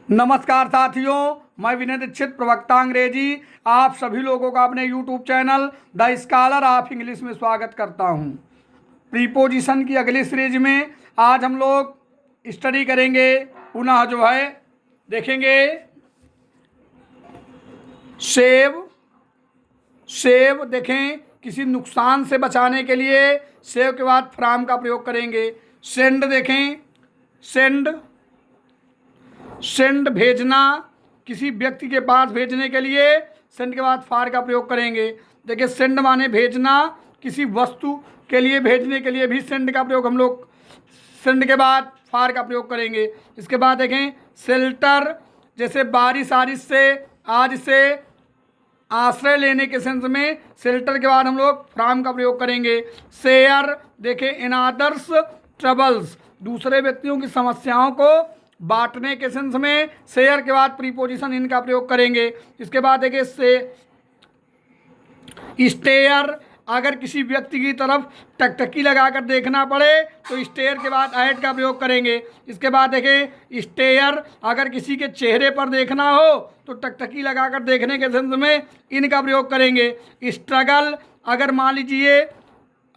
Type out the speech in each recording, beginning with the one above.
नमस्कार साथियों, मैं विनय दीक्षित, प्रवक्ता अंग्रेजी, आप सभी लोगों का अपने YouTube channel the scholar of English में स्वागत करता हूं। प्रीपोजिशन की अगली सीरीज में आज हम लोग स्टडी करेंगे, पुनः जो है देखेंगे सेव। सेव देखें, किसी नुकसान से बचाने के लिए सेव के बाद फ्रॉम का प्रयोग करेंगे। सेंड देखें, सेंड भेजना, किसी व्यक्ति के पास भेजने के लिए सेंड के बाद फार का प्रयोग करेंगे। देखिए सेंड माने भेजना, किसी वस्तु के लिए भेजने के लिए भी सेंड का प्रयोग हम लोग सेंड के बाद फार का प्रयोग करेंगे। इसके बाद देखें शेल्टर, जैसे बारिश आरिश से आज से आश्रय लेने के सेंस में शेल्टर के बाद हम लोग फ्रॉम का प्रयोग करेंगे। शेयर देखें, इन अदर्स ट्रबल्स, दूसरे व्यक्तियों की समस्याओं को बांटने के सेंस में शेयर के बाद प्रीपोजिशन इन का प्रयोग करेंगे। इसके बाद देखिए स्टेयर, अगर किसी व्यक्ति की तरफ टकटकी लगाकर देखना पड़े तो स्टेयर के बाद ऐड का प्रयोग करेंगे। इसके बाद देखें स्टेयर, अगर किसी के चेहरे पर देखना हो तो टकटकी लगाकर देखने के सेंस में इन का प्रयोग करेंगे। स्ट्रगल, अगर मान लीजिए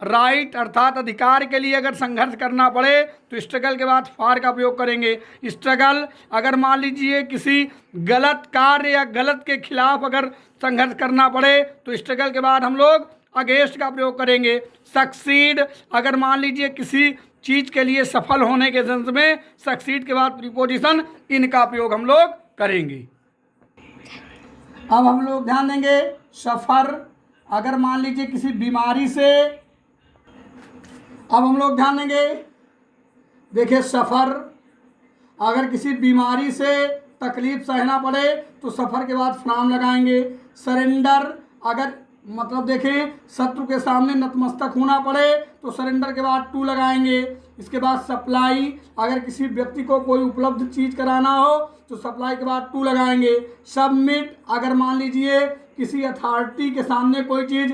राइट अर्थात अधिकार के लिए अगर संघर्ष करना पड़े तो स्ट्रगल के बाद फार का प्रयोग करेंगे। स्ट्रगल, अगर मान लीजिए किसी गलत कार्य या गलत के खिलाफ अगर संघर्ष करना पड़े तो स्ट्रगल के बाद हम लोग अगेंस्ट का प्रयोग करेंगे। सक्सीड, अगर मान लीजिए किसी चीज़ के लिए सफल होने के सेंस में सक्सीड के बाद प्रीपोजिशन इन का प्रयोग हम लोग करेंगे। अब हम लोग ध्यान देंगे सफ़र, अगर मान लीजिए किसी बीमारी से, अब हम लोग ध्यान देंगे देखिए सफ़र, अगर किसी बीमारी से तकलीफ सहना पड़े तो सफ़र के बाद फ्रॉम लगाएंगे। सरेंडर, अगर मतलब देखें शत्रु के सामने नतमस्तक होना पड़े तो सरेंडर के बाद टू लगाएंगे। इसके बाद सप्लाई, अगर किसी व्यक्ति को कोई उपलब्ध चीज़ कराना हो तो सप्लाई के बाद टू लगाएंगे। सबमिट, अगर मान लीजिए किसी अथॉरिटी के सामने कोई चीज़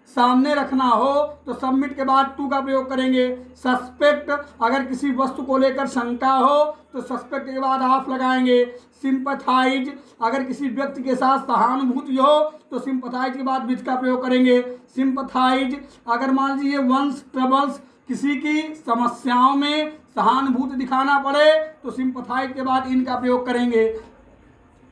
सामने रखना हो तो सबमिट के बाद टू का प्रयोग करेंगे। सस्पेक्ट, अगर किसी वस्तु को लेकर शंका हो तो सस्पेक्ट के बाद ऑफ लगाएंगे। सिंपथाइज, अगर किसी व्यक्ति के साथ सहानुभूति हो तो सिंपथाइज के बाद विच का प्रयोग करेंगे। सिंपथाइज, अगर मान लीजिए वंस ट्रबल्स, किसी की समस्याओं में सहानुभूति दिखाना पड़े तो सिंपथाइज के बाद इन का प्रयोग करेंगे।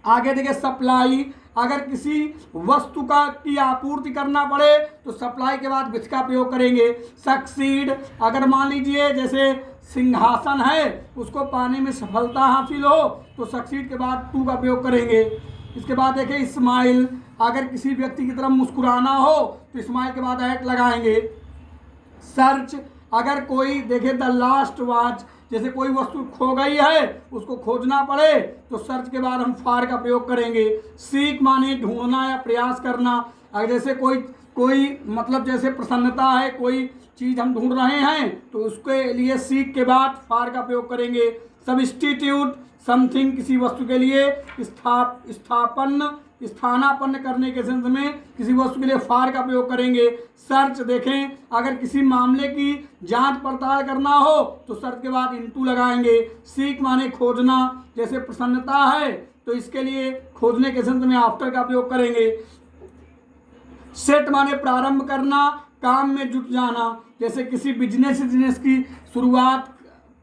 आगे देखिए सप्लाई, अगर किसी वस्तु की आपूर्ति करना पड़े तो सप्लाई के बाद विच का प्रयोग करेंगे। सक्सीड, अगर मान लीजिए जैसे सिंहासन है उसको पाने में सफलता हासिल हो तो सक्सीड के बाद टू का प्रयोग करेंगे। इसके बाद देखिए स्माइल, अगर किसी व्यक्ति की तरफ मुस्कुराना हो तो स्माइल के बाद एट लगाएंगे। सर्च, अगर कोई देखे द लास्ट वॉच, जैसे कोई वस्तु खो गई है उसको खोजना पड़े तो सर्च के बाद हम फार का प्रयोग करेंगे। सीक माने ढूंढना या प्रयास करना, अगर जैसे कोई मतलब जैसे प्रसन्नता है, कोई चीज़ हम ढूंढ रहे हैं तो उसके लिए सीक के बाद फार का प्रयोग करेंगे। सब्स्टिट्यूट, समथिंग, किसी वस्तु के लिए स्थानापन्न करने के सेंस में किसी वस्तु के लिए फार का प्रयोग करेंगे। सर्च देखें, अगर किसी मामले की जांच पड़ताल करना हो तो सर्च के बाद इनटू लगाएंगे। सीक माने खोजना, जैसे प्रसन्नता है तो इसके लिए खोजने के सेंस में आफ्टर का प्रयोग करेंगे। सेट माने प्रारंभ करना, काम में जुट जाना, जैसे किसी बिजनेस की शुरुआत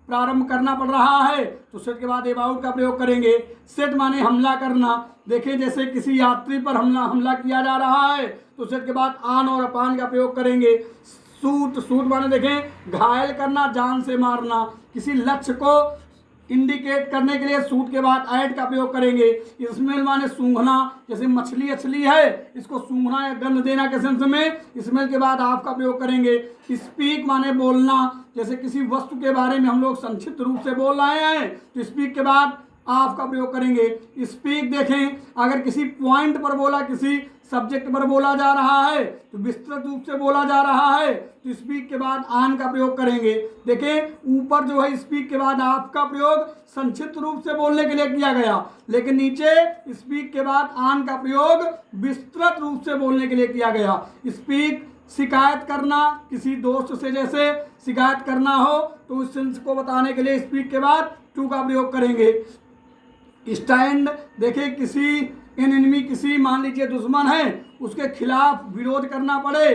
प्रारंभ करना पड़ रहा है तो सेट के बाद अबाउट का प्रयोग करेंगे। सेट माने हमला करना, देखिए जैसे किसी यात्री पर हमला किया जा रहा है तो सेट के बाद आन और अपान का प्रयोग करेंगे। शूट माने देखें घायल करना, जान से मारना, किसी लक्ष्य को इंडिकेट करने के लिए शूट के बाद ऐड का प्रयोग करेंगे। स्मेल माने सूंघना, जैसे मछली है इसको सूंघना या गंध देना के सेंस में स्मेल के बाद आप का प्रयोग करेंगे। स्पीक माने बोलना, जैसे किसी वस्तु के बारे में हम लोग संक्षिप्त रूप से बोल रहे हैं तो स्पीक के बाद आप का प्रयोग करेंगे। स्पीक देखें, अगर किसी पॉइंट पर बोला, किसी सब्जेक्ट पर बोला जा रहा है तो विस्तृत रूप से बोला जा रहा है तो स्पीक के बाद आन का प्रयोग करेंगे। देखें ऊपर जो है स्पीक के बाद आप का प्रयोग संक्षिप्त रूप से बोलने के लिए किया गया, लेकिन नीचे स्पीक के बाद आन का प्रयोग विस्तृत रूप से बोलने के लिए किया गया। स्पीक, शिकायत करना, किसी दोस्त से जैसे शिकायत करना हो तो उस सेंस को बताने के लिए स्पीक के बाद टू का प्रयोग करेंगे। स्टैंड देखिए किसी एनिमी, किसी मान लीजिए दुश्मन है, उसके खिलाफ विरोध करना पड़े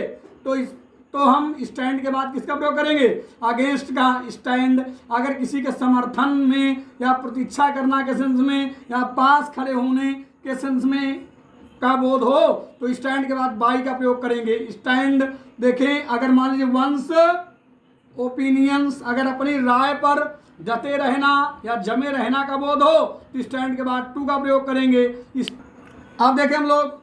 तो हम स्टैंड के बाद किसका प्रयोग करेंगे? अगेंस्ट का स्टैंड। अगर किसी के समर्थन में या प्रतीक्षा करना के सेंस में या पास खड़े होने के सेंस में का बोध हो तो स्टैंड के बाद बाई का प्रयोग करेंगे। स्टैंड देखें अगर मान लीजिए वंस ओपिनियंस, अगर अपनी राय पर डटे रहना या जमे रहना का बोध हो तो स्टैंड के बाद टू का प्रयोग करेंगे। अब देखें हम लोग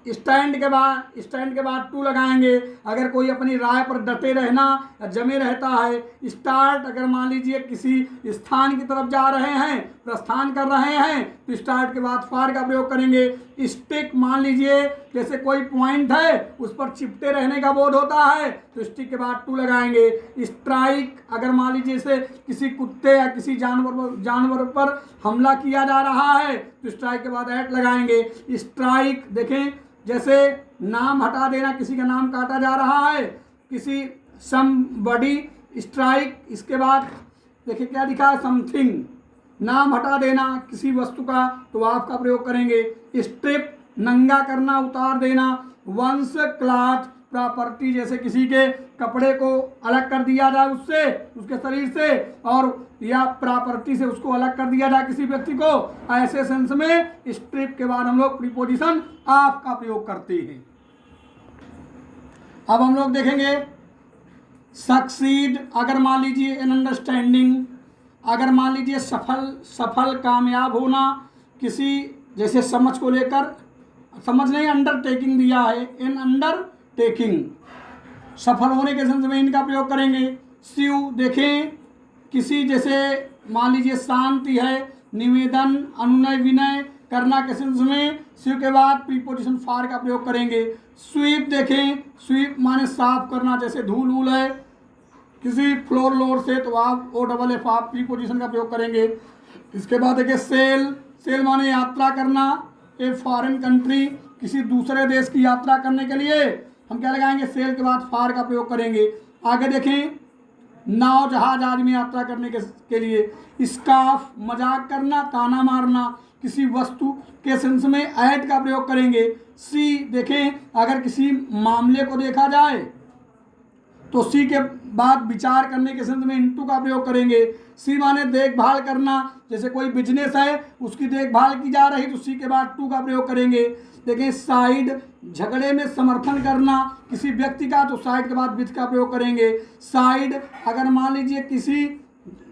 स्टैंड के बाद टू लगाएंगे अगर कोई अपनी राय पर डटे रहना या जमे रहता है। स्टार्ट अगर मान लीजिए किसी स्थान की तरफ जा रहे हैं, प्रस्थान कर रहे हैं तो स्टार्ट के बाद फार का प्रयोग करेंगे। स्टिक मान लीजिए जैसे कोई पॉइंट है उस पर चिपटे रहने का बोध होता है तो स्टिक के बाद टू लगाएंगे। स्ट्राइक अगर मान लीजिए जैसे किसी कुत्ते या किसी जानवर पर हमला किया जा रहा है तो स्ट्राइक के बाद एट लगाएंगे। स्ट्राइक देखें जैसे नाम हटा देना, किसी का नाम काटा जा रहा है, किसी समबडी स्ट्राइक, इसके बाद देखिए क्या दिखा है समथिंग, नाम हटा देना किसी वस्तु का तो आप का प्रयोग करेंगे। स्ट्रिप नंगा करना, उतार देना। वंस क्लॉथ प्रॉपर्टी जैसे किसी के कपड़े को अलग कर दिया जाए उससे, उसके शरीर से, और या प्रॉपर्टी से उसको अलग कर दिया जाए किसी व्यक्ति को, ऐसे सेंस में स्ट्रिप के बाद हम लोग प्रीपोजिशन ऑफ का प्रयोग करते हैं। अब हम लोग देखेंगे सक्सीड अगर मान लीजिए इन अंडरस्टैंडिंग, अगर मान लीजिए सफल कामयाब होना किसी जैसे समझ को लेकर, समझ नहीं अंडरटेकिंग दिया है, इन अंडरटेकिंग सफल होने के सेंस में इनका प्रयोग करेंगे। स्यू देखें किसी जैसे मान लीजिए शांति है, निवेदन अनुनय विनय करना के सेंस में स्यू के बाद प्रीपोजिशन फार का प्रयोग करेंगे। स्वीप देखें, स्वीप माने साफ करना, जैसे धूल वूल है किसी फ्लोर लोर से तो आप ओ डबल एफ आप प्रीपोजिशन का प्रयोग करेंगे। इसके बाद देखिए सेल माने यात्रा करना, ए फॉरेन कंट्री किसी दूसरे देश की यात्रा करने के लिए हम क्या लगाएंगे? सेल के बाद फार का प्रयोग करेंगे। आगे देखें नाव जहाज आदि में यात्रा करने के लिए। स्काफ मजाक करना, ताना मारना किसी वस्तु के सेंस में ऐड का प्रयोग करेंगे। सी देखें अगर किसी मामले को देखा जाए तो सी के बाद विचार करने के सेंस में इनटू का प्रयोग करेंगे। सी माने देखभाल करना, जैसे कोई बिजनेस है उसकी देखभाल की जा रही तो सी के बाद टू का प्रयोग करेंगे। देखें साइड झगड़े में समर्थन करना किसी व्यक्ति का तो साइड के बाद विथ का प्रयोग करेंगे। साइड अगर मान लीजिए किसी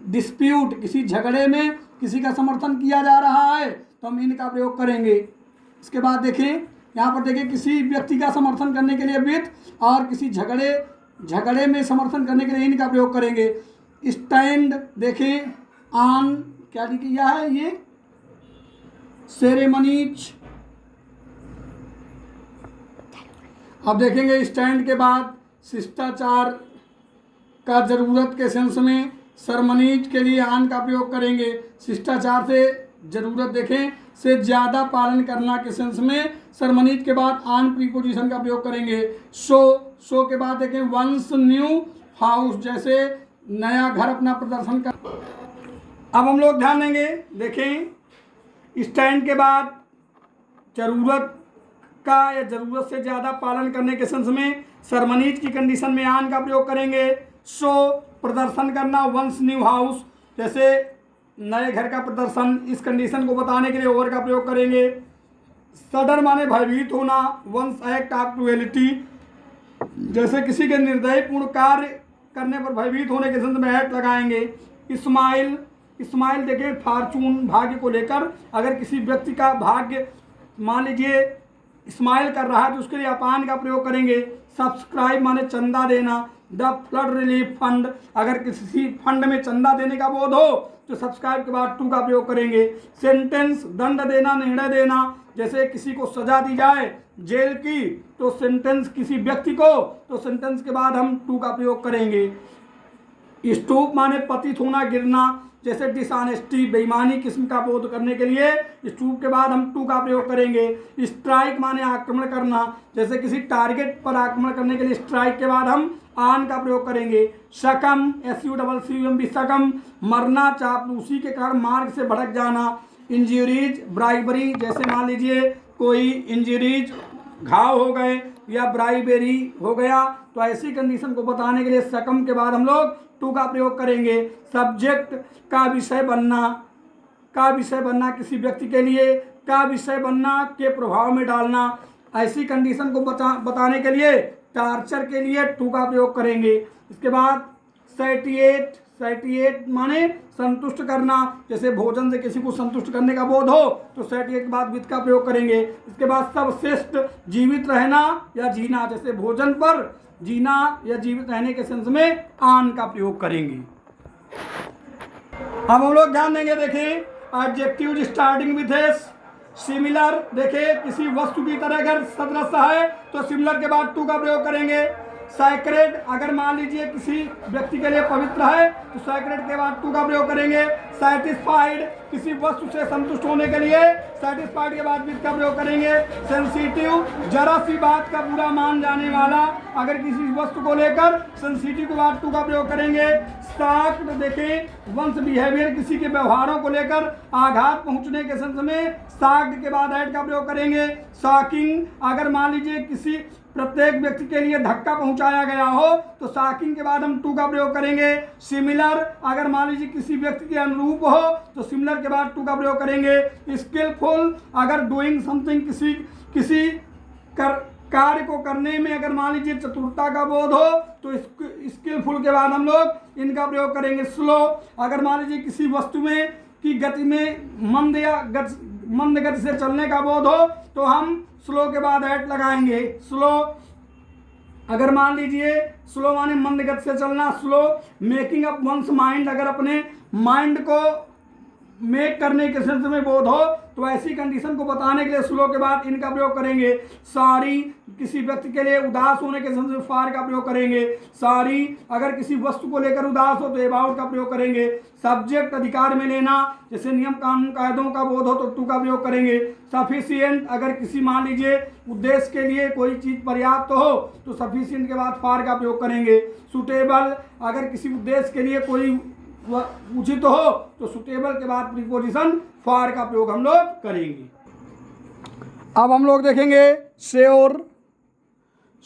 डिस्प्यूट किसी झगड़े में किसी का समर्थन किया जा रहा है तो हम इनका प्रयोग करेंगे। इसके बाद देखें यहाँ पर देखें किसी व्यक्ति का समर्थन करने के लिए विथ और किसी झगड़े में समर्थन करने के लिए इनका प्रयोग करेंगे। स्टैंड देखें ऑन क्या किया है ये सेरेमनीज। अब देखेंगे स्टैंड के बाद शिष्टाचार का जरूरत के सेंस में सरमनीज के लिए आन का प्रयोग करेंगे। शिष्टाचार से जरूरत देखें से ज़्यादा पालन करना के सेंस में सरमनीज के बाद आन प्रीपोजिशन का प्रयोग करेंगे। शो के बाद देखें वंस न्यू हाउस जैसे नया घर अपना प्रदर्शन कर। अब हम लोग ध्यान देंगे देखें स्टैंड के बाद जरूरत का या जरूरत से ज़्यादा पालन करने के सेंस में सरमनीज की कंडीशन में आन का प्रयोग करेंगे। शो प्रदर्शन करना, वंस न्यू हाउस जैसे नए घर का प्रदर्शन, इस कंडीशन को बताने के लिए ओवर का प्रयोग करेंगे। सडन माने भयभीत होना, वंस एक्ट ऑफ क्रुएलिटी जैसे किसी के निर्दयपूर्ण कार्य करने पर भयभीत होने के सेंस में एक्ट लगाएंगे। स्माइल देखिए फॉर्चून भाग्य को लेकर, अगर किसी व्यक्ति का भाग्य मान लीजिए स्माइल कर रहा है तो उसके लिए अपान का प्रयोग करेंगे। सब्सक्राइब माने चंदा देना। द फ्लड रिलीफ फंड अगर किसी फंड में चंदा देने का बोध हो तो सब्सक्राइब के बाद टू का प्रयोग करेंगे। सेंटेंस दंड देना, निर्णय देना, जैसे किसी को सजा दी जाए जेल की तो सेंटेंस किसी व्यक्ति को तो सेंटेंस के बाद हम टू का प्रयोग करेंगे। स्टूप माने पतित होना, गिरना, जैसे डिसऑनेस्टी बेईमानी किस्म का बोध करने के लिए स्टूप के बाद हम टू का प्रयोग करेंगे। स्ट्राइक माने आक्रमण करना, जैसे किसी टारगेट पर आक्रमण करने के लिए स्ट्राइक के बाद हम आन का प्रयोग करेंगे। शकम, SUCCUM, शकम, मरना, चापलूसी के कारण मार्ग से भटक जाना। इंजरीज, ब्राइबरी, जैसे मान लीजिए कोई इंजरीज, घाव हो गए या ब्राइबेरी हो गया, तो ऐसी कंडीशन को बताने के लिए शकम के बाद हम लोग टू का प्रयोग करेंगे। सब्जेक्ट, का विषय बनना, का विषय बनना किसी व्यक्ति के लिए, का विषय बनना के प्रभाव में डालना, ऐसी कंडीशन को बताने के लिए टार्चर के लिए टू का प्रयोग करेंगे। इसके बाद सैटिएट, सैटिएट माने संतुष्ट करना, जैसे भोजन से किसी को संतुष्ट करने का बोध हो तो सैटिएट के बाद विथ का प्रयोग करेंगे। इसके बाद सबसिस्ट, जीवित रहना या जीना, जैसे भोजन पर जीना या जीवित रहने के सेंस में आन का प्रयोग करेंगे। अब हम लोग ध्यान देंगे, देखें adjective starting with S. Similar, देखिए किसी वस्तु की तरह अगर सदृश है तो सिमिलर के बाद टू का प्रयोग करेंगे। सैक्रेड, अगर मान लीजिए किसी व्यक्ति के लिए पवित्र है तो सैक्रेड के बाद टू का प्रयोग करेंगे। सैटिस्फाइड, किसी वस्तु से संतुष्ट होने के लिए सैटिस्फाइड के बाद विद का प्रयोग करेंगे। सेंसिटिव, जरा सी बात का बुरा मान जाने वाला, अगर किसी वस्तु को लेकर सेंसिटिव के बाद टू का प्रयोग करेंगे। शॉक्ड, देखें वंस बिहेवियर, किसी के व्यवहारों को लेकर आघात पहुंचने के सेंस में शॉक्ड के बाद ऐड का प्रयोग करेंगे। शॉकिंग, अगर मान लीजिए किसी प्रत्येक व्यक्ति के लिए धक्का पहुंचाया गया हो तो शॉकिंग के बाद हम टू का प्रयोग करेंगे। सिमिलर, अगर मान लीजिए किसी व्यक्ति के अनुरूप हो तो सिमिलर के बाद टू का प्रयोग करेंगे। स्किलफुल, अगर डूइंग समथिंग, किसी कार्य को करने में अगर मान लीजिए चतुरता का बोध हो तो स्किलफुल के बाद हम लोग इनका प्रयोग करेंगे। स्लो, अगर मान लीजिए किसी वस्तु में की गति में मंद गति से चलने का बोध हो तो हम स्लो के बाद ऐड लगाएंगे। स्लो, अगर मान लीजिए स्लो माने मंद गति से चलना। Slow, making up once mind, अगर अपने माइंड को मेक करने के सेंस में बोध हो तो ऐसी कंडीशन को बताने के लिए स्लो के बाद इनका प्रयोग करेंगे। सॉरी, किसी व्यक्ति के लिए उदास होने के सेंस में फार का प्रयोग करेंगे। सॉरी, अगर किसी वस्तु को लेकर उदास हो तो अबाउट का प्रयोग करेंगे। सब्जेक्ट, अधिकार में लेना, जैसे नियम कानून कायदों का बोध हो तो टू का प्रयोग करेंगे। सफिशिएंट, अगर किसी मान लीजिए उद्देश्य के लिए कोई चीज पर्याप्त हो तो सफिशिएंट के बाद फार का प्रयोग करेंगे। सुटेबल, अगर किसी उद्देश्य के लिए कोई उचित हो तो सुटेबल के बाद प्रीपोजिशन फॉर का प्रयोग हम लोग करेंगे। अब हम लोग देखेंगे श्योर।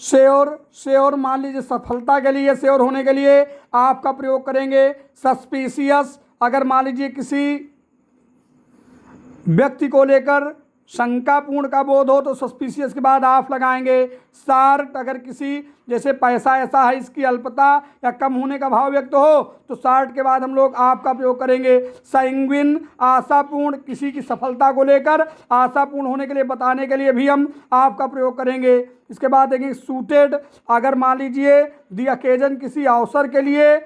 श्योर मान लीजिए सफलता के लिए, श्योर होने के लिए आपका प्रयोग करेंगे। सस्पिशियस, अगर मान लीजिए किसी व्यक्ति को लेकर शंकापूर्ण का बोध हो तो सस्पिशियस के बाद आप लगाएंगे। शार्ट, अगर किसी जैसे पैसा ऐसा है इसकी अल्पता या कम होने का भाव व्यक्त हो तो शार्ट के बाद हम लोग आपका प्रयोग करेंगे। सैंग्विन, आशापूर्ण, किसी की सफलता को लेकर आशापूर्ण होने के लिए बताने के लिए भी हम आपका प्रयोग करेंगे। इसके बाद देखेंगे सूटेड, अगर मान लीजिए दी अकेजन, किसी अवसर के लिए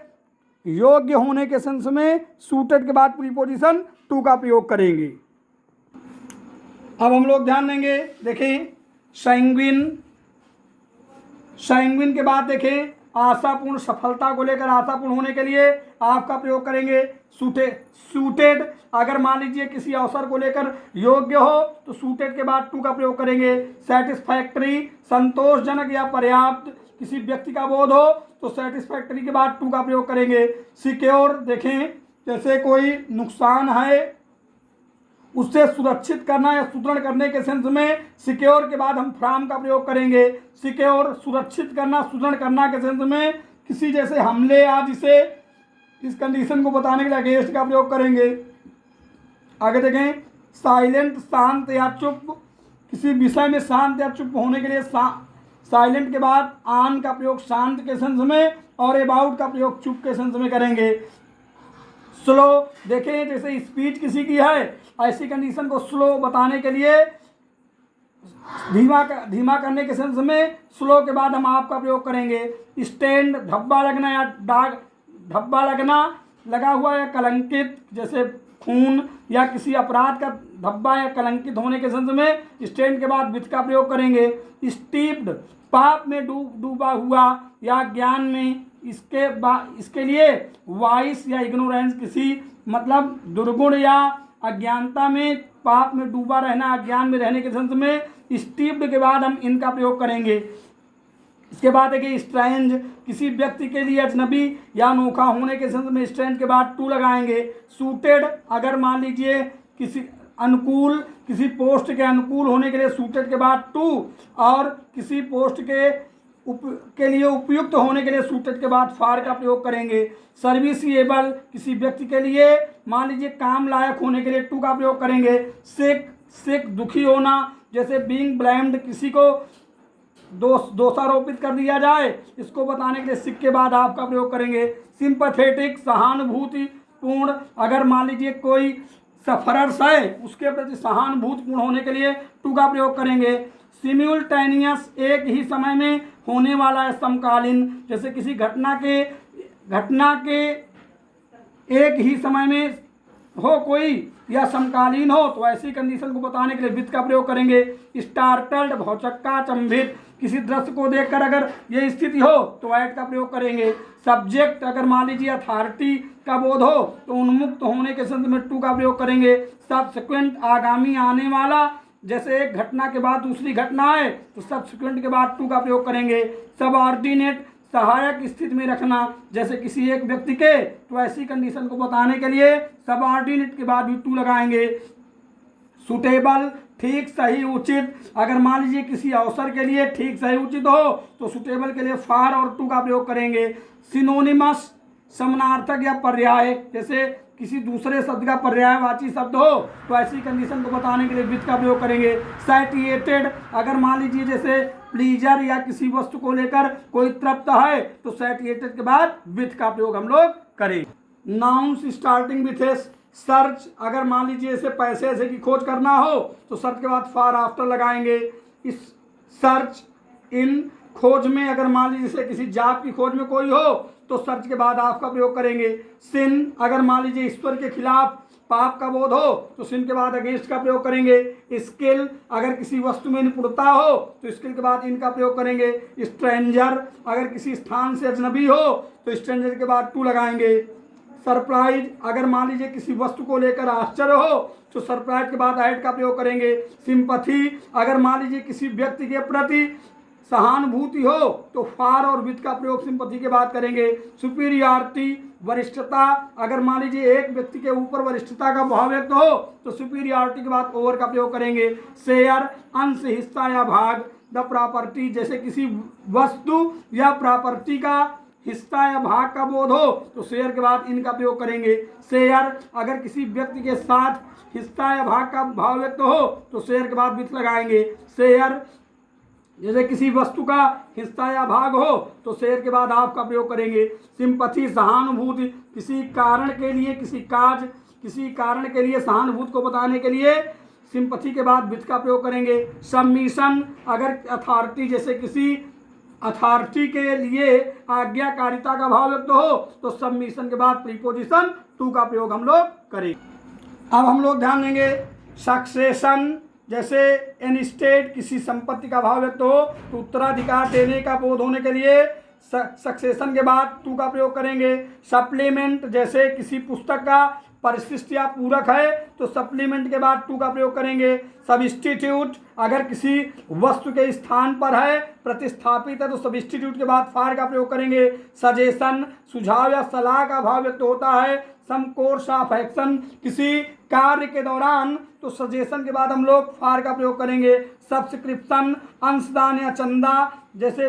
योग्य होने के सेंस में सूटेड के बाद प्रीपोजिशन टू का प्रयोग करेंगे। अब हम लोग ध्यान देंगे, देखें सैंग्विन के बाद देखें आशापूर्ण, सफलता को लेकर आशापूर्ण होने के लिए आपका प्रयोग करेंगे। सूटेड, अगर मान लीजिए किसी अवसर को लेकर योग्य हो तो सूटेड के बाद टू का प्रयोग करेंगे। सेटिस्फैक्ट्री, संतोषजनक या पर्याप्त किसी व्यक्ति का बोध हो तो सेटिस्फैक्ट्री के बाद टू का प्रयोग करेंगे। सिक्योर, देखें जैसे कोई नुकसान है उससे सुरक्षित करना या सुदृढ़ करने के सेंस में सिक्योर के बाद हम फ्रॉम का प्रयोग करेंगे। सिक्योर, सुरक्षित करना, सुदृढ़ करना के सेंस में किसी जैसे हमले आदि से इस कंडीशन को बताने के लिए अगेंस्ट का प्रयोग करेंगे। आगे देखें साइलेंट, शांत या चुप, किसी विषय में शांत या चुप होने के लिए साइलेंट के बाद ऑन का प्रयोग शांत के सेंस में और अबाउट का प्रयोग चुप के सेंस में करेंगे। स्लो, देखें जैसे स्पीच किसी की है ऐसी कंडीशन को स्लो बताने के लिए धीमा करने के सेंस में स्लो के बाद हम आपका प्रयोग करेंगे। स्टैंड, धब्बा लगना या दाग, धब्बा लगना लगा हुआ या कलंकित, जैसे खून या किसी अपराध का धब्बा या कलंकित होने के सेंस में स्टैंड के बाद विथ का प्रयोग करेंगे। स्टीप्ड, पाप में डूबा हुआ या ज्ञान में, इसके लिए वाइस या इग्नोरेंस, किसी मतलब दुर्गुण या अज्ञानता में, पाप में डूबा रहना, अज्ञान में रहने के सेंस में स्टीप्ड के बाद हम इनका प्रयोग करेंगे। इसके बाद देखिए स्ट्रेंज, किसी व्यक्ति के लिए अजनबी या अनोखा होने के संदर्भ में स्ट्रेंज के बाद टू लगाएंगे। सूटेड, अगर मान लीजिए किसी अनुकूल, किसी पोस्ट के अनुकूल होने के लिए सूटेड के बाद टू, और किसी पोस्ट के लिए उपयुक्त होने के लिए सूटेड के बाद फार का प्रयोग करेंगे। सर्विसिएबल, किसी व्यक्ति के लिए मान लीजिए काम लायक होने के लिए टू का प्रयोग करेंगे। सिक, दुखी होना, जैसे बीइंग ब्लेम्ड, किसी को दोषारोपित कर दिया जाए, इसको बताने के लिए सिक के बाद आप का प्रयोग करेंगे। सिंपैथेटिक, सहानुभूति पूर्ण, अगर मान लीजिए कोई सफरर्स है उसके प्रति सहानुभूतिपूर्ण होने के लिए टू का प्रयोग करेंगे। सिम्युलटेनियस, एक ही समय में होने वाला है, समकालीन, जैसे किसी घटना के एक ही समय में हो कोई या समकालीन हो, तो ऐसी कंडीशन को बताने के लिए विथ का प्रयोग करेंगे। स्टार्टल्ड, भौचक्का, अचंभित, किसी दृश्य को देखकर अगर ये स्थिति हो तो एट का प्रयोग करेंगे। सब्जेक्ट, अगर मान लीजिए अथॉरिटी का बोध हो तो उन्मुक्त होने के संदर्भ में टू का प्रयोग करेंगे। सब्सिक्वेंट, आगामी, आने वाला, जैसे एक घटना के बाद दूसरी घटना है तो सब्सिक्वेंट के बाद टू का प्रयोग करेंगे। सबऑर्डिनेट, सहायक स्थिति में रखना, जैसे किसी एक व्यक्ति के, तो ऐसी कंडीशन को बताने के लिए सबऑर्डिनेट के बाद भी टू लगाएंगे। सुटेबल, ठीक, सही, उचित, अगर मान लीजिए किसी अवसर के लिए ठीक, सही, उचित हो तो सुटेबल के लिए फार और टू का प्रयोग करेंगे। सिनोनिमस, समानार्थक या पर्याय, जैसे किसी दूसरे शब्द का पर्यायवाची शब्द हो तो ऐसी कंडीशन को बताने के लिए विथ का प्रयोग करेंगे। सैटिएटेड, अगर मान लीजिए जैसे प्लीजर या किसी वस्तु को लेकर कोई तृप्त है तो सैटिएटेड के बाद विथ का प्रयोग हम लोग करें। Nouns starting with S, search, अगर मान लीजिए इसे पैसे ऐसे की खोज करना हो तो सर्च के बाद फार आफ्टर लगाएंगे। इस सर्च इन, खोज में, अगर मान लीजिए जैसे किसी जाप की खोज में कोई हो तो सर्च के बाद आप का प्रयोग करेंगे। सिन, अगर मान लीजिए ईश्वर के खिलाफ पाप का बोध हो तो सिन के बाद अगेंस्ट का प्रयोग करेंगे। स्किल, अगर किसी वस्तु में निपुणता हो तो स्किल के बाद इनका प्रयोग करेंगे। स्ट्रेंजर, अगर किसी स्थान से अजनबी हो तो स्ट्रेंजर के बाद टू लगाएंगे। सरप्राइज, अगर मान लीजिए किसी वस्तु को लेकर आश्चर्य हो तो सरप्राइज के बाद एट का प्रयोग करेंगे। सिंपथी, अगर मान लीजिए किसी व्यक्ति के प्रति सहानुभूति हो तो फार और विथ का प्रयोग सिंपथी के बाद करेंगे। सुपीरियरिटी, वरिष्ठता, अगर मान लीजिए एक व्यक्ति के ऊपर वरिष्ठता का भाव व्यक्त हो तो सुपीरियरिटी के बाद ओवर का प्रयोग करेंगे। शेयर, अंश, हिस्सा या भाग। द प्रॉपर्टी, जैसे किसी वस्तु या प्रॉपर्टी का हिस्सा या भाग का बोध हो तो शेयर के बाद इनका प्रयोग करेंगे। शेयर, अगर किसी व्यक्ति के साथ हिस्सा या भाग का भाव व्यक्त हो तो शेयर के बाद विथ लगाएंगे। शेयर, जैसे किसी वस्तु का हिस्सा या भाग हो तो शेयर के बाद आप का प्रयोग करेंगे। सिंपथी, सहानुभूति, किसी कारण के लिए, किसी कारण के लिए सहानुभूति को बताने के लिए सिंपथी के बाद विथ का प्रयोग करेंगे। सबमिशन, अगर अथॉरिटी, जैसे किसी अथॉरिटी के लिए आज्ञाकारिता का भाव व्यक्त हो तो सबमिशन के बाद प्रीपोजिशन टू का प्रयोग हम लोग करें। अब हम लोग ध्यान देंगे सक्सेशन, जैसे एन स्टेट, किसी संपत्ति का भाव व्यक्त हो तो उत्तराधिकार देने का बोध होने के लिए सक्सेशन के बाद टू का प्रयोग करेंगे। सप्लीमेंट, जैसे किसी पुस्तक का परिशिष्ट या पूरक है तो सप्लीमेंट के बाद टू का प्रयोग करेंगे। सब्स्टिट्यूट, अगर किसी वस्तु के स्थान पर है, प्रतिस्थापित है तो सब्स्टिट्यूट के बाद फार का प्रयोग करेंगे। सजेशन, सुझाव या सलाह का भाव व्यक्त होता है। सम कोर्स ऑफ एक्शन, किसी कार्य के दौरान तो सजेशन के बाद हम लोग फार का प्रयोग करेंगे। सब्सक्रिप्शन, अंशदान या चंदा, जैसे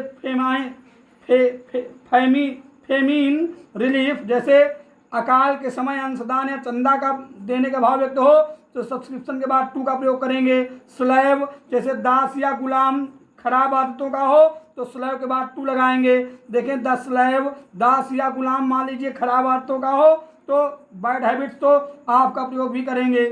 फेमीन रिलीफ, जैसे अकाल के समय अंशदान या चंदा का देने का भाव व्यक्त हो तो सब्सक्रिप्शन के बाद टू का प्रयोग करेंगे। स्लेव, जैसे दास या गुलाम खराब आदतों का हो तो स्लेव के बाद टू लगाएंगे। देखें द स्लेव, दास या गुलाम मान लीजिए खराब आदतों का हो तो बैड हैबिट्स तो आपका प्रयोग भी करेंगे।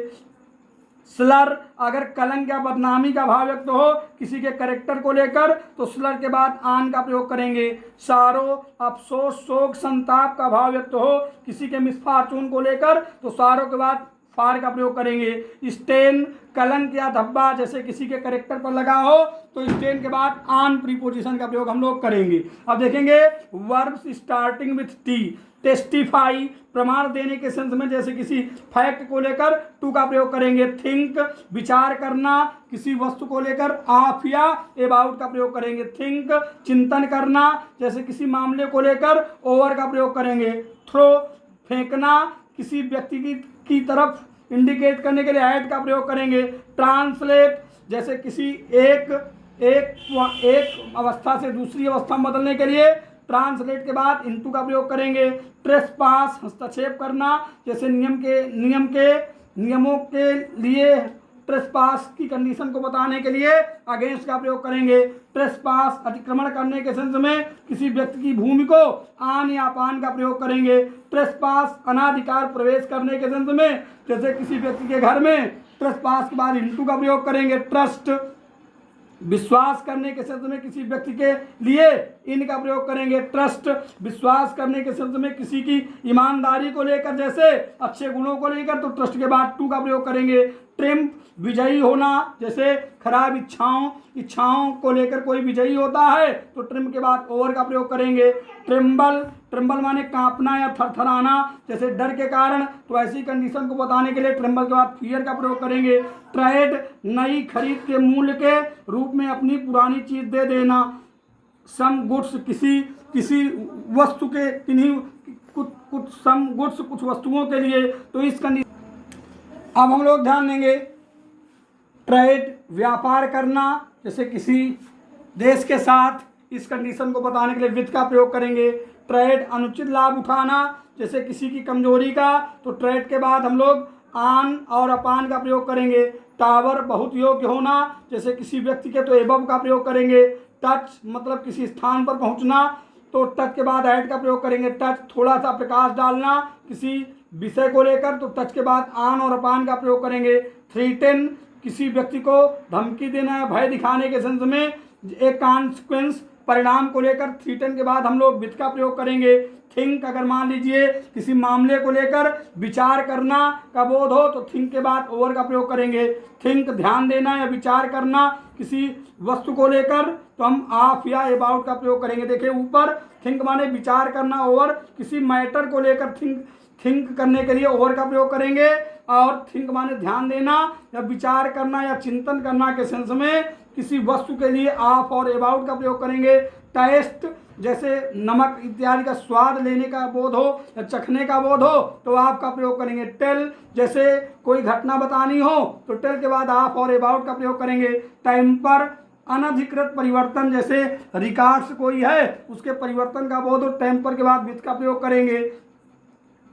स्लर, अगर कलंक या बदनामी का भाव व्यक्त हो किसी के कैरेक्टर को लेकर तो स्लर के बाद आन का प्रयोग करेंगे। सारो, अफसोस, शोक, संताप का भाव व्यक्त हो किसी के मिसफॉर्चून को लेकर तो सारो के बाद फार का प्रयोग करेंगे। स्टेन, कलंक या धब्बा, जैसे किसी के कैरेक्टर पर लगा हो तो स्टेन के बाद आन प्रीपोजिशन का प्रयोग हम लोग करेंगे। अब देखेंगे verbs starting with T, testify प्रमाण देने के सेंस में, जैसे किसी फैक्ट को लेकर टू का प्रयोग करेंगे। थिंक विचार करना, किसी वस्तु को लेकर ऑफ या अबाउट का प्रयोग करेंगे। थिंक चिंतन करना, जैसे किसी मामले को लेकर ओवर का प्रयोग करेंगे। थ्रो फेंकना, किसी व्यक्ति की तरफ इंडिकेट करने के लिए ऐड का प्रयोग करेंगे। ट्रांसलेट, जैसे किसी एक अवस्था से दूसरी अवस्था में बदलने के लिए ट्रांसलेट के बाद इनटू का प्रयोग करेंगे। ट्रेसपास हस्तक्षेप करना, जैसे नियमों के लिए ट्रेसपास की कंडीशन को बताने के लिए अगेंस्ट का प्रयोग करेंगे। ट्रेसपास अतिक्रमण करने के सेंस में किसी व्यक्ति की भूमि को आन या अपान का प्रयोग करेंगे। ट्रेसपास अनाधिकार प्रवेश करने के सेंस में, जैसे किसी व्यक्ति के घर में ट्रेसपास के बाद इनटू का प्रयोग करेंगे। ट्रस्ट विश्वास करने के शब्द में किसी व्यक्ति के लिए इन का प्रयोग करेंगे। ट्रस्ट विश्वास करने के शब्द में किसी की ईमानदारी को लेकर, जैसे अच्छे गुणों को लेकर, तो ट्रस्ट के बाद टू का प्रयोग करेंगे। ट्रिम्प विजयी होना, जैसे खराब इच्छाओं को लेकर कोई विजयी होता है तो ट्रिम के बाद ओवर का प्रयोग करेंगे। ट्रिम्बल माने कांपना या थरथराना, जैसे डर के कारण, तो ऐसी कंडीशन को बताने के लिए ट्रिम्बल के बाद फियर का प्रयोग करेंगे। ट्रेड नई खरीद के मूल्य के रूप में अपनी पुरानी चीज दे देना। सम गुड्स किसी वस्तु के कुछ वस्तुओं के लिए, तो इस कंडीशन। अब हम लोग ध्यान देंगे ट्रेड व्यापार करना, जैसे किसी देश के साथ, इस कंडीशन को बताने के लिए विथ का प्रयोग करेंगे। ट्रेड अनुचित लाभ उठाना, जैसे किसी की कमजोरी का, तो ट्रेड के बाद हम लोग आन और अपान का प्रयोग करेंगे। टावर बहुत योग्य होना, जैसे किसी व्यक्ति के, तो एबव का प्रयोग करेंगे। टच मतलब किसी स्थान पर पहुंचना, तो टच के बाद ऐड का प्रयोग करेंगे। टच थोड़ा सा प्रकाश डालना किसी विषय को लेकर, तो टच के बाद आन और अपान का प्रयोग करेंगे। थ्रीटेन किसी व्यक्ति को धमकी देना है, भय दिखाने के सेंस में, एक कॉन्सिक्वेंस परिणाम को लेकर थ्रीटेन के बाद हम लोग विथ का प्रयोग करेंगे। थिंक अगर मान लीजिए किसी मामले को लेकर विचार करना का बोध हो, तो थिंक के बाद ओवर का प्रयोग करेंगे। थिंक ध्यान देना या विचार करना किसी वस्तु को लेकर, तो हम ऑफ या अबाउट का प्रयोग करेंगे। देखिए ऊपर थिंक माने विचार करना, ओवर किसी मैटर को लेकर थिंक करने के लिए ओवर का प्रयोग करेंगे। और थिंक माने ध्यान देना या विचार करना या चिंतन करना के सेंस में किसी वस्तु के लिए ऑफ और अबाउट का प्रयोग करेंगे। टेस्ट जैसे नमक इत्यादि का स्वाद लेने का बोध हो या चखने का बोध हो, तो आप का प्रयोग करेंगे। टेल जैसे कोई घटना बतानी हो, तो टेल के बाद ऑफ और अबाउट का प्रयोग करेंगे। टेम्पर अनधिकृत परिवर्तन, जैसे रिकॉर्ड्स कोई है उसके परिवर्तन का बोध हो, टेम्पर के बाद विथ का प्रयोग करेंगे।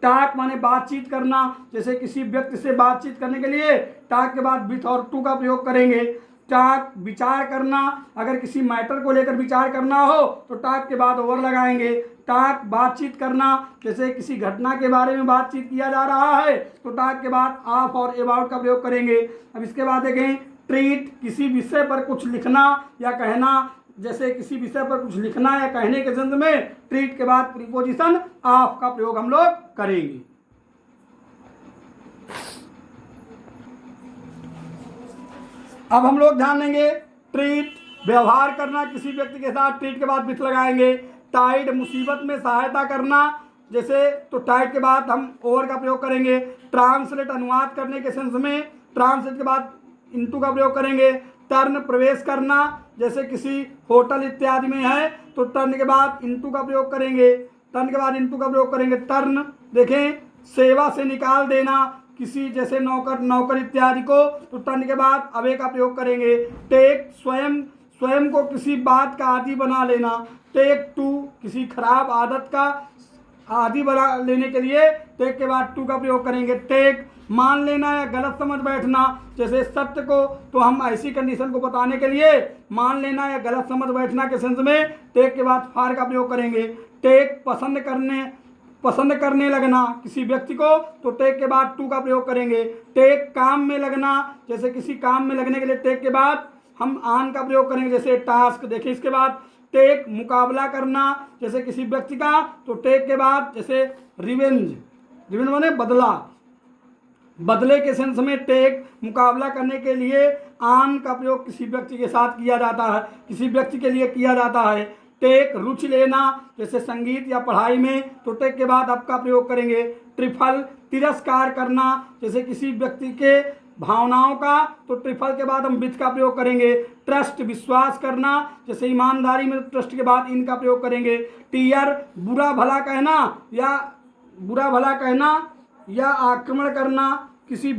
टाक माने बातचीत करना, जैसे किसी व्यक्ति से बातचीत करने के लिए टाक के बाद विथ और टू का प्रयोग करेंगे। टाक विचार करना, अगर किसी मैटर को लेकर विचार करना हो तो टाक के बाद ओवर लगाएंगे। टाक बातचीत करना, जैसे किसी घटना के बारे में बातचीत किया जा रहा है तो टाक के बाद ऑफ और अबाउट का प्रयोग करेंगे। अब इसके बाद देखें ट्रीट किसी विषय पर कुछ लिखना या कहना, जैसे किसी विषय पर कुछ लिखना या कहने के संदर्भ में ट्रीट के बाद प्रीपोजिशन ऑफ का प्रयोग हम लोग करेंगे। अब हम लोग ध्यान देंगे ट्रीट व्यवहार करना किसी व्यक्ति के साथ, ट्रीट के बाद विथ लगाएंगे। टाइड मुसीबत में सहायता करना, जैसे तो टाइड के बाद हम ओवर का प्रयोग करेंगे। ट्रांसलेट अनुवाद करने के सेंस में ट्रांसलेट के बाद इनटू का प्रयोग करेंगे। टर्न प्रवेश करना, जैसे किसी होटल इत्यादि में है तो टर्न के बाद इनटू का प्रयोग करेंगे। टर्न के बाद इनटू का प्रयोग करेंगे। टर्न देखें सेवा से निकाल देना किसी, जैसे नौकर इत्यादि को, तो टर्न के बाद अवे का प्रयोग करेंगे। टेक स्वयं को किसी बात का आदी बना लेना। टेक टू किसी खराब आदत का आदी बना लेने के लिए टेक के बाद टू का प्रयोग करेंगे। टेक मान लेना या गलत समझ बैठना, जैसे सत्य को तो हम ऐसी कंडीशन को बताने के लिए मान लेना या गलत समझ बैठना के सेंस में टेक के बाद फार का प्रयोग करेंगे। टेक पसंद करने लगना किसी व्यक्ति को, तो टेक के बाद टू का प्रयोग करेंगे। टेक काम में लगना, जैसे किसी काम में लगने के लिए टेक के बाद हम आन का प्रयोग करेंगे, जैसे टास्क। देखिए इसके बाद टेक मुकाबला करना, जैसे किसी व्यक्ति का, तो टेक के बाद जैसे रिवेंज माने बदले के सेंस में टेक मुकाबला करने के लिए आन का प्रयोग किसी व्यक्ति के साथ किया जाता है, किसी व्यक्ति के लिए किया जाता है। टेक रुचि लेना, जैसे संगीत या पढ़ाई में, तो टेक के बाद अप का प्रयोग करेंगे। ट्रिफल तिरस्कार करना, जैसे किसी व्यक्ति के भावनाओं का, तो ट्रिफल के बाद हम विथ का प्रयोग करेंगे। ट्रस्ट विश्वास करना, जैसे ईमानदारी में ट्रस्ट के बाद इन का प्रयोग करेंगे। टीयर बुरा भला कहना या आक्रमण करना किसी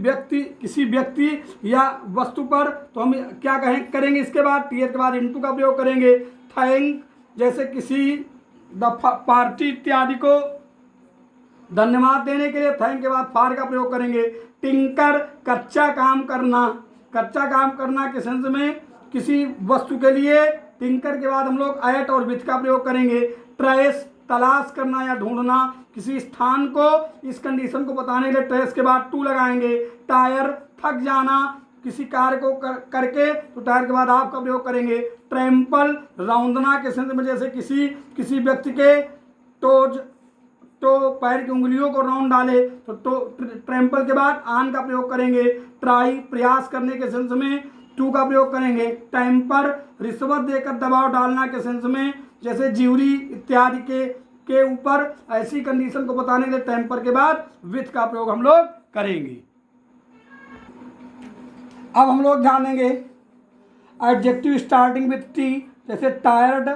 व्यक्ति या वस्तु पर, तो हम क्या करेंगे इसके बाद टीयर के बाद इनटू का प्रयोग करेंगे। थैंक, जैसे किसी पार्टी इत्यादि को धन्यवाद देने के लिए थैंक के बाद फार का प्रयोग करेंगे। टिंकर कच्चा काम करना के सेंस में किसी वस्तु के लिए टिंकर के बाद हम लोग एट और विथ का प्रयोग करेंगे। ट्रेस तलाश करना या ढूंढना किसी स्थान को, इस कंडीशन को बताने के लिए ट्रेस के बाद टू लगाएंगे। टायर थक जाना किसी कार्य को करके, तो टायर के बाद आप का प्रयोग करेंगे। ट्रैम्पल रौंदना के सेंस में, जैसे किसी व्यक्ति के तो पैर की उंगलियों को राउंड डाले, तो ट्रैम्पल के बाद आन का प्रयोग करेंगे। ट्राई प्रयास करने के सेंस में टू का प्रयोग करेंगे। टेम्पर रिश्वत देकर दबाव डालना के सेंस में, जैसे ज्यूरी इत्यादि के ऊपर, ऐसी कंडीशन को बताने के लिए टेम्पर के बाद विथ का प्रयोग हम लोग करेंगे। अब हम लोग जानेंगे एडजेक्टिव स्टार्टिंग विथ टी, जैसे टायर्ड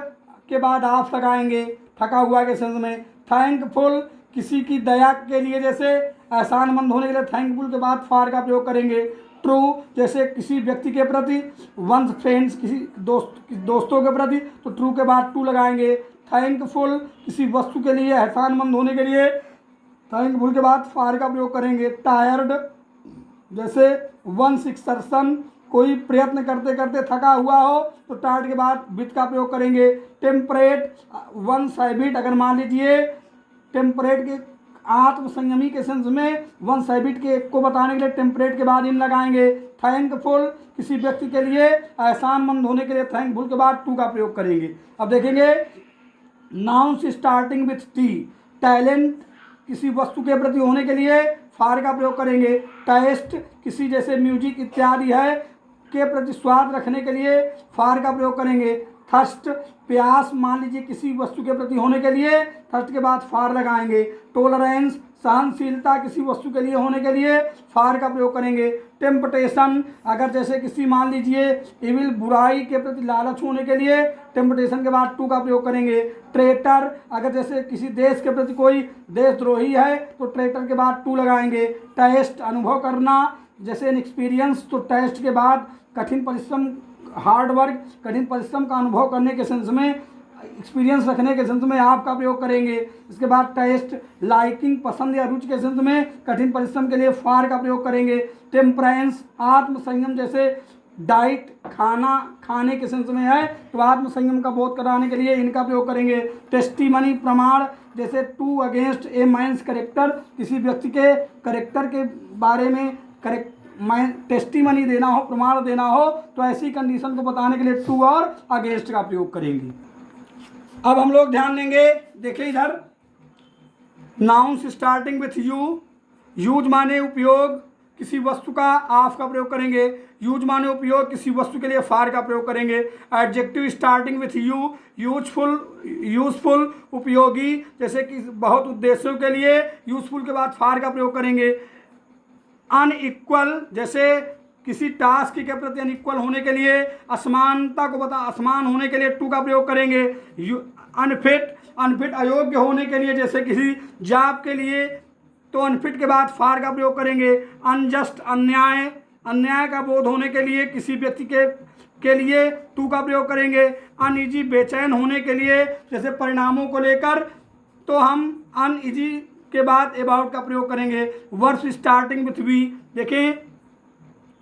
के बाद आप लगाएंगे थका हुआ के सेंस में। थैंकफुल किसी की दया के लिए, जैसे एहसानमंद होने के लिए थैंकफुल के बाद फार का प्रयोग करेंगे। ट्रू जैसे किसी व्यक्ति के प्रति, वंस फ्रेंड्स किसी दोस्तों के प्रति, तो ट्रू के बाद टू लगाएंगे। थैंकफुल किसी वस्तु के लिए, एहसानमंद होने के लिए थैंकफुल के बाद फार का प्रयोग करेंगे। टायर्ड जैसे वंस एक्सर्शन कोई प्रयत्न करते करते थका हुआ हो, तो टायर्ड के बाद विथ का प्रयोग करेंगे। टेम्परेट वंस हैबिट, अगर मान लीजिए टेम्परेट के आत्मसंयमी के सेंस में वंस हैबिट के को बताने के लिए टेम्परेट के बाद इन लगाएंगे। थैंकफुल किसी व्यक्ति के लिए, एहसानमंद होने के लिए थैंकफुल के बाद टू का प्रयोग करेंगे। अब देखेंगे nouns starting with T, talent किसी वस्तु के प्रति होने के लिए फार का प्रयोग करेंगे। टेस्ट किसी जैसे म्यूजिक इत्यादि है के प्रति स्वाद रखने के लिए फार का प्रयोग करेंगे। थर्स्ट प्यास मान लीजिए किसी वस्तु के प्रति होने के लिए थर्स्ट के बाद फार लगाएंगे। टोलरेंस सहनशीलता किसी वस्तु के लिए होने के लिए फार का प्रयोग करेंगे। टेम्पटेशन अगर जैसे किसी मान लीजिए इविल बुराई के प्रति लालच होने के लिए टेम्पटेशन के बाद टू का प्रयोग करेंगे। ट्रेटर अगर जैसे किसी देश के प्रति कोई देशद्रोही है, तो ट्रेटर के बाद टू लगाएंगे। टेस्ट अनुभव करना जैसे इन एक्सपीरियंस, तो टेस्ट के बाद कठिन परिश्रम हार्ड वर्क कठिन परिश्रम का अनुभव करने के सेंस में, एक्सपीरियंस रखने के सेंस में आप का प्रयोग करेंगे। इसके बाद टेस्ट लाइकिंग पसंद या रुचि के सेंस में कठिन परिश्रम के लिए फार का प्रयोग करेंगे। टेम्परेंस आत्मसंयम जैसे डाइट खाने के सेंस में है, तो आत्मसंयम का बोध कराने के लिए इनका प्रयोग करेंगे। टेस्टिमनी प्रमाण जैसे to against a man's character किसी व्यक्ति के करेक्टर के बारे में टेस्टिमनी देना हो, प्रमाण देना हो, तो ऐसी कंडीशन को बताने के लिए टू और अगेंस्ट का प्रयोग करेंगे। अब हम लोग ध्यान देंगे, देखिए इधर nouns starting with you, use माने उपयोग किसी वस्तु का आफ का प्रयोग करेंगे। यूज माने उपयोग किसी वस्तु के लिए फार का प्रयोग करेंगे। Adjective starting with you, useful उपयोगी जैसे कि बहुत उद्देश्यों के लिए यूजफुल के बाद फार का प्रयोग करेंगे। अनइक्वल जैसे किसी टास्क के प्रति अनइक्वल होने के लिए, असमानता को असमान होने के लिए टू का प्रयोग करेंगे। अनफिट अयोग्य होने के लिए जैसे किसी जॉब के लिए, तो अनफिट के बाद फार का प्रयोग करेंगे। अनजस्ट अन्याय का बोध होने के लिए किसी व्यक्ति के लिए टू का प्रयोग करेंगे। अनइजी बेचैन होने के लिए जैसे परिणामों को लेकर, तो हम अनइजी के बाद अबाउट का प्रयोग करेंगे। वर्ड्स स्टार्टिंग विथ वी, देखें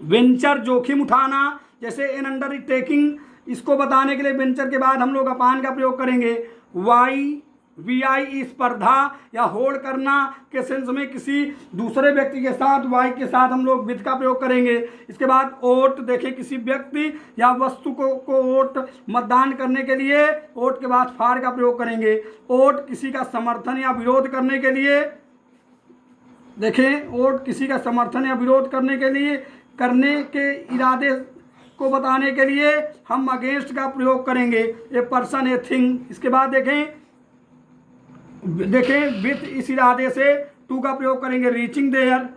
वेंचर जोखिम उठाना जैसे इन अंडर टेकिंग, इसको बताने के लिए वेंचर के बाद हम लोग अपान का प्रयोग करेंगे। वीआई स्पर्धा या होल्ड करना के सेंस में किसी दूसरे व्यक्ति के साथ वाई के साथ हम लोग विथ का प्रयोग करेंगे। इसके बाद वोट, देखें किसी व्यक्ति या वस्तु को वोट मतदान करने के लिए वोट के बाद फार का प्रयोग करेंगे। वोट किसी का समर्थन या विरोध करने के लिए, देखें वोट किसी का समर्थन या विरोध करने के इरादे को बताने के लिए हम अगेंस्ट का प्रयोग करेंगे, ए पर्सन ए थिंग। इसके बाद देखें विथ इस इरादे से टू का प्रयोग करेंगे, रीचिंग देयर।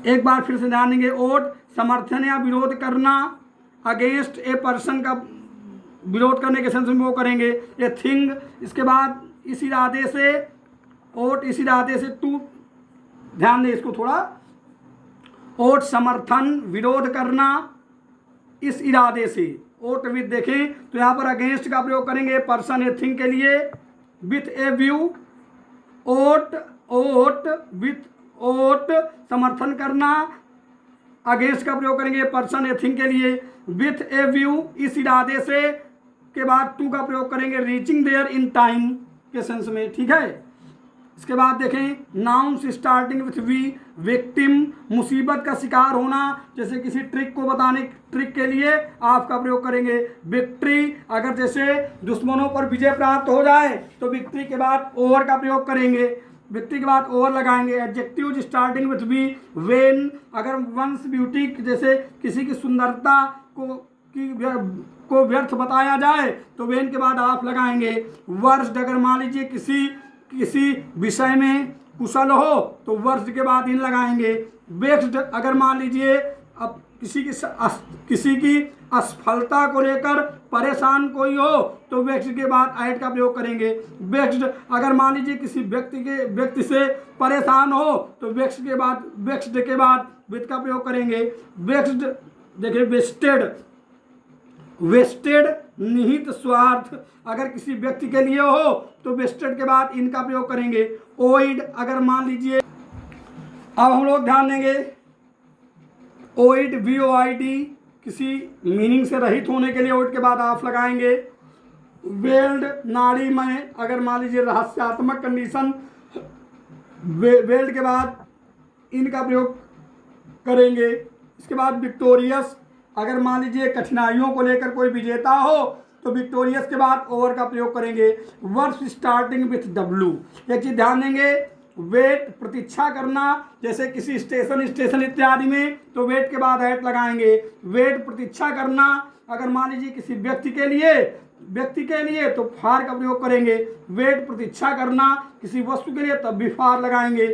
एक बार फिर से ध्यान देंगे, ओट समर्थन या विरोध करना, अगेंस्ट ए पर्सन का विरोध करने के सेंस में वो करेंगे, ए थिंग। इसके बाद इस इरादे से ओट इस इरादे से टू, ध्यान दें इसको थोड़ा, ओट समर्थन विरोध करना इस इरादे से, ओट विथ देखें तो यहाँ पर अगेंस्ट का प्रयोग करेंगे पर्सन ए थिंग के लिए, विथ ए व्यू, ओट विथ ओट समर्थन करना, अगेंस्ट का प्रयोग करेंगे पर्सन ए थिंग के लिए, विथ ए व्यू इस इरादे से, के बाद टू का प्रयोग करेंगे रीचिंग देयर इन टाइम के सेंस में, ठीक है। इसके बाद देखें nouns starting with V, victim मुसीबत का शिकार होना, जैसे किसी ट्रिक को बताने, ट्रिक के लिए आप का प्रयोग करेंगे, विक्ट्री अगर जैसे दुश्मनों पर विजय प्राप्त हो जाए तो विक्ट्री के बाद ओवर का प्रयोग करेंगे, विक्ट्री के बाद ओवर लगाएंगे। Adjective starting with V, vain अगर वंस ब्यूटी जैसे किसी की सुंदरता को व्यर्थ बताया जाए तो वेन के बाद आप लगाएंगे। वर्स्ट अगर मान लीजिए किसी विषय में कुशल हो तो वर्ष के बाद इन लगाएंगे। वेक्स्ड अगर मान लीजिए अब किसी की असफलता को लेकर परेशान कोई हो तो वेक्स्ड के बाद ऐड का प्रयोग करेंगे। वेक्स्ड अगर मान लीजिए किसी व्यक्ति से परेशान हो तो वेक्स्ड के बाद विथ का प्रयोग करेंगे। वेक्स्ड देखिए वेस्टेड निहित स्वार्थ अगर किसी व्यक्ति के लिए हो तो वेस्टेड के बाद इनका प्रयोग करेंगे। ओइड अगर मान लीजिए, अब हम लोग ध्यान देंगे, ओइड VOID किसी मीनिंग से रहित होने के लिए ओइड के बाद आप लगाएंगे। वेल्ड नाड़ी में अगर मान लीजिए रहस्यात्मक कंडीशन, वेल्ड के बाद इनका प्रयोग करेंगे। इसके बाद विक्टोरियस अगर मान लीजिए कठिनाइयों को लेकर कोई विजेता हो तो विक्टोरियस के बाद ओवर का प्रयोग करेंगे। वर्ड्स स्टार्टिंग विथ W, एक चीज ध्यान देंगे, वेट प्रतीक्षा करना, जैसे किसी स्टेशन इत्यादि में तो वेट के बाद एट लगाएंगे। वेट प्रतीक्षा करना अगर मान लीजिए किसी व्यक्ति के लिए तो फार का प्रयोग करेंगे। वेट प्रतीक्षा करना किसी वस्तु के लिए तब भी फार लगाएंगे।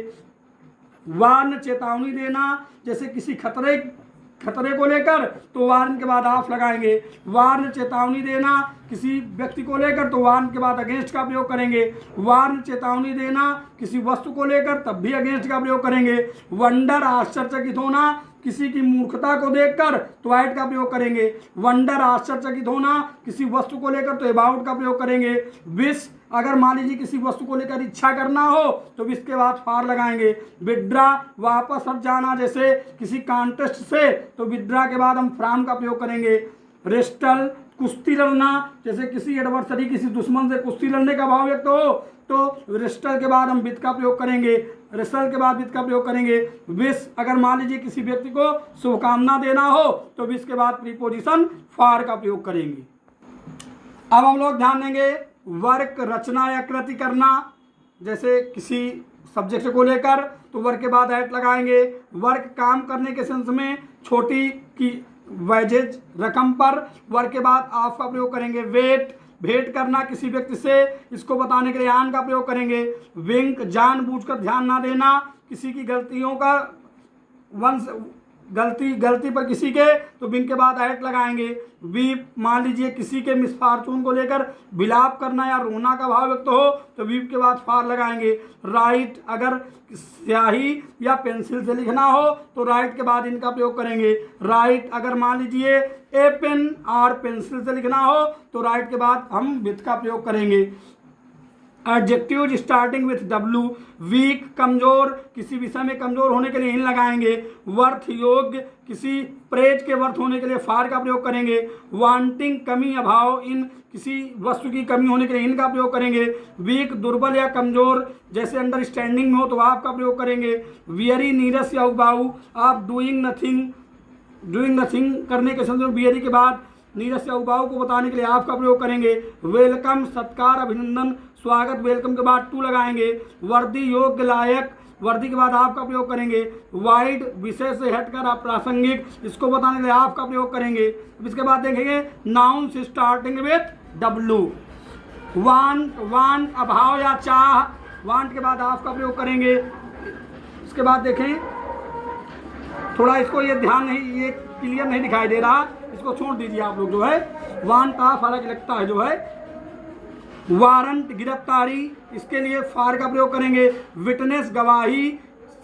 वार्न चेतावनी देना, जैसे किसी खतरे को लेकर तो वार्न के बाद आप लगाएंगे। वार्न चेतावनी देना किसी व्यक्ति को लेकर तो वार्न के बाद अगेंस्ट का प्रयोग करेंगे। वार्न चेतावनी देना किसी वस्तु को लेकर तब भी अगेंस्ट का प्रयोग करेंगे। वंडर आश्चर्यचकित होना किसी की मूर्खता को देखकर तो ऐड का प्रयोग करेंगे। वंडर आश्चर्यचकित होना किसी वस्तु को लेकर तो अबाउट का प्रयोग करेंगे। विश अगर मान लीजिए किसी वस्तु को लेकर इच्छा करना हो तो विश के बाद फार लगाएंगे। विड्रा वापस हट जाना, जैसे किसी कॉन्टेस्ट से तो विड्रा के बाद हम फ्रॉम का प्रयोग करेंगे। रेस्टल कुश्ती लड़ना, जैसे किसी एडवर्सरी किसी दुश्मन से कुश्ती लड़ने का भाव व्यक्त हो तो रेस्टल के बाद हम विथ का प्रयोग करेंगे। रेस्टल के बाद विथ का प्रयोग करेंगे। विश अगर मान लीजिए किसी व्यक्ति को शुभकामना देना हो तो विश के बाद प्रीपोजिशन फार का प्रयोग करेंगे। अब हम लोग ध्यान देंगे, वर्क रचना या कृति करना, जैसे किसी सब्जेक्ट को लेकर तो वर्क के बाद ऐट लगाएंगे। वर्क काम करने के सेंस में छोटी की वेजेज रकम पर वर्क के बाद ऑफ का प्रयोग करेंगे। वेट भेंट करना किसी व्यक्ति से, इसको बताने के लिए आन का प्रयोग करेंगे। विंक जानबूझकर ध्यान ना देना किसी की गलतियों का, वंश गलती पर किसी के तो विंक के बाद ऐट लगाएंगे। वीप मान लीजिए किसी के मिसफॉर्चून को लेकर विलाप करना या रोना का भाव व्यक्त हो तो वीप के बाद फार लगाएंगे। राइट अगर स्याही या पेंसिल से लिखना हो तो राइट के बाद इनका प्रयोग करेंगे। राइट अगर मान लीजिए ए पेन और पेंसिल से लिखना हो तो राइट के बाद हम विथ का प्रयोग करेंगे। Adjective starting with W, weak कमजोर किसी विषय में कमजोर होने के लिए इन लगाएंगे। वर्थ योग्य किसी प्रेज के वर्थ होने के लिए फार का प्रयोग करेंगे। वांटिंग कमी अभाव, इन किसी वस्तु की कमी होने के लिए इनका प्रयोग करेंगे। वीक दुर्बल या कमजोर, जैसे अंडरस्टैंडिंग में हो तो आप का प्रयोग करेंगे। वियरी नीरस या उबाऊ, आप डूइंग नथिंग करने के संदर्भ वियरी के बाद नीरस या उबाऊ को बताने के लिए आप का प्रयोग करेंगे। वेलकम सत्कार अभिनंदन स्वागत, वेलकम के बाद टू लगाएंगे। वर्दी योग्य लायक वर्दी के बाद आप का प्रयोग करेंगे। वाइड विषय से हटकर आप प्रासंगिक, इसको बताने के लिए आप का प्रयोग करेंगे। इसके बाद देखेंगे nouns starting with W। Want अभाव या चाह, वांट के बाद आप का प्रयोग करेंगे। इसके बाद देखें, थोड़ा इसको ये ध्यान नहीं, ये क्लियर नहीं दिखाई दे रहा, इसको छोड़ दीजिए आप लोग। जो है वांट ऑफ अलग लगता है जो है। वारंट गिरफ्तारी, इसके लिए फार का प्रयोग करेंगे। विटनेस गवाही,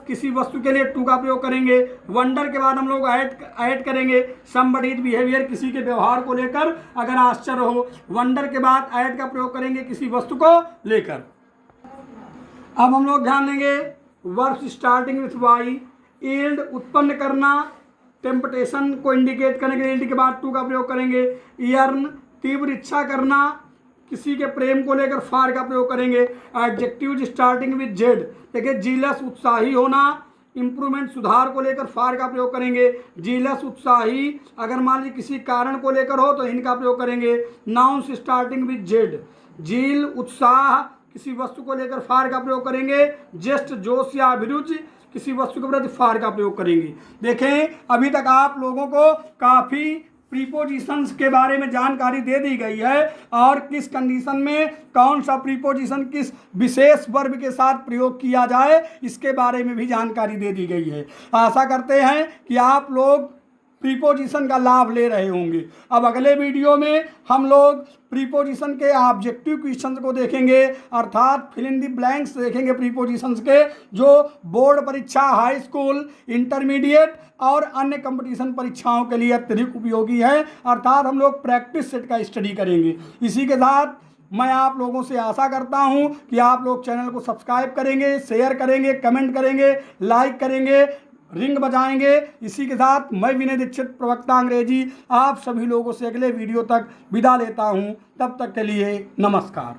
किसी वस्तु के लिए टू का प्रयोग करेंगे। वंडर के बाद हम लोग ऐड करेंगे समबडीज बिहेवियर, किसी के व्यवहार को लेकर अगर आश्चर्य हो। वंडर के बाद ऐड का प्रयोग करेंगे किसी वस्तु को लेकर। अब हम लोग ध्यान देंगे verbs starting with Y. Yield उत्पन्न करना, टेम्पटेशन को इंडिकेट करने के लिए ईल्ड के बाद टू का प्रयोग करेंगे। यर्न तीव्र इच्छा करना, किसी के प्रेम को लेकर फार का प्रयोग करेंगे। एडजेक्टिव स्टार्टिंग विद जेड, देखिए जीलस उत्साही होना, इंप्रूवमेंट सुधार को लेकर फार का प्रयोग करेंगे। जीलस उत्साही अगर मान लीजिए किसी कारण को लेकर हो तो इनका प्रयोग करेंगे। नाउन्स स्टार्टिंग विद जेड, जील उत्साह किसी वस्तु को लेकर फार का प्रयोग करेंगे। जेस्ट जोश या अभिरुचि किसी वस्तु के प्रति फार का प्रयोग करेंगे। देखें अभी तक आप लोगों को काफ़ी प्रीपोजिशंस के बारे में जानकारी दे दी गई है और किस कंडीशन में कौन सा प्रीपोजिशन किस विशेष वर्ब के साथ प्रयोग किया जाए इसके बारे में भी जानकारी दे दी गई है। आशा करते हैं कि आप लोग प्रीपोजिशन का लाभ ले रहे होंगे। अब अगले वीडियो में हम लोग प्रीपोजिशन के ऑब्जेक्टिव क्वेश्चंस को देखेंगे, अर्थात फिल इन द ब्लैंक्स देखेंगे प्रीपोजिशंस के, जो बोर्ड परीक्षा, हाई स्कूल, इंटरमीडिएट और अन्य कंपटीशन परीक्षाओं के लिए अत्यधिक उपयोगी है। अर्थात हम लोग प्रैक्टिस सेट का स्टडी करेंगे। इसी के साथ मैं आप लोगों से आशा करता हूं कि आप लोग चैनल को सब्सक्राइब करेंगे, शेयर करेंगे, कमेंट करेंगे, लाइक करेंगे, रिंग बजाएंगे। इसी के साथ मैं विनय दीक्षित, प्रवक्ता अंग्रेजी, आप सभी लोगों से अगले वीडियो तक विदा लेता हूं। तब तक के लिए नमस्कार।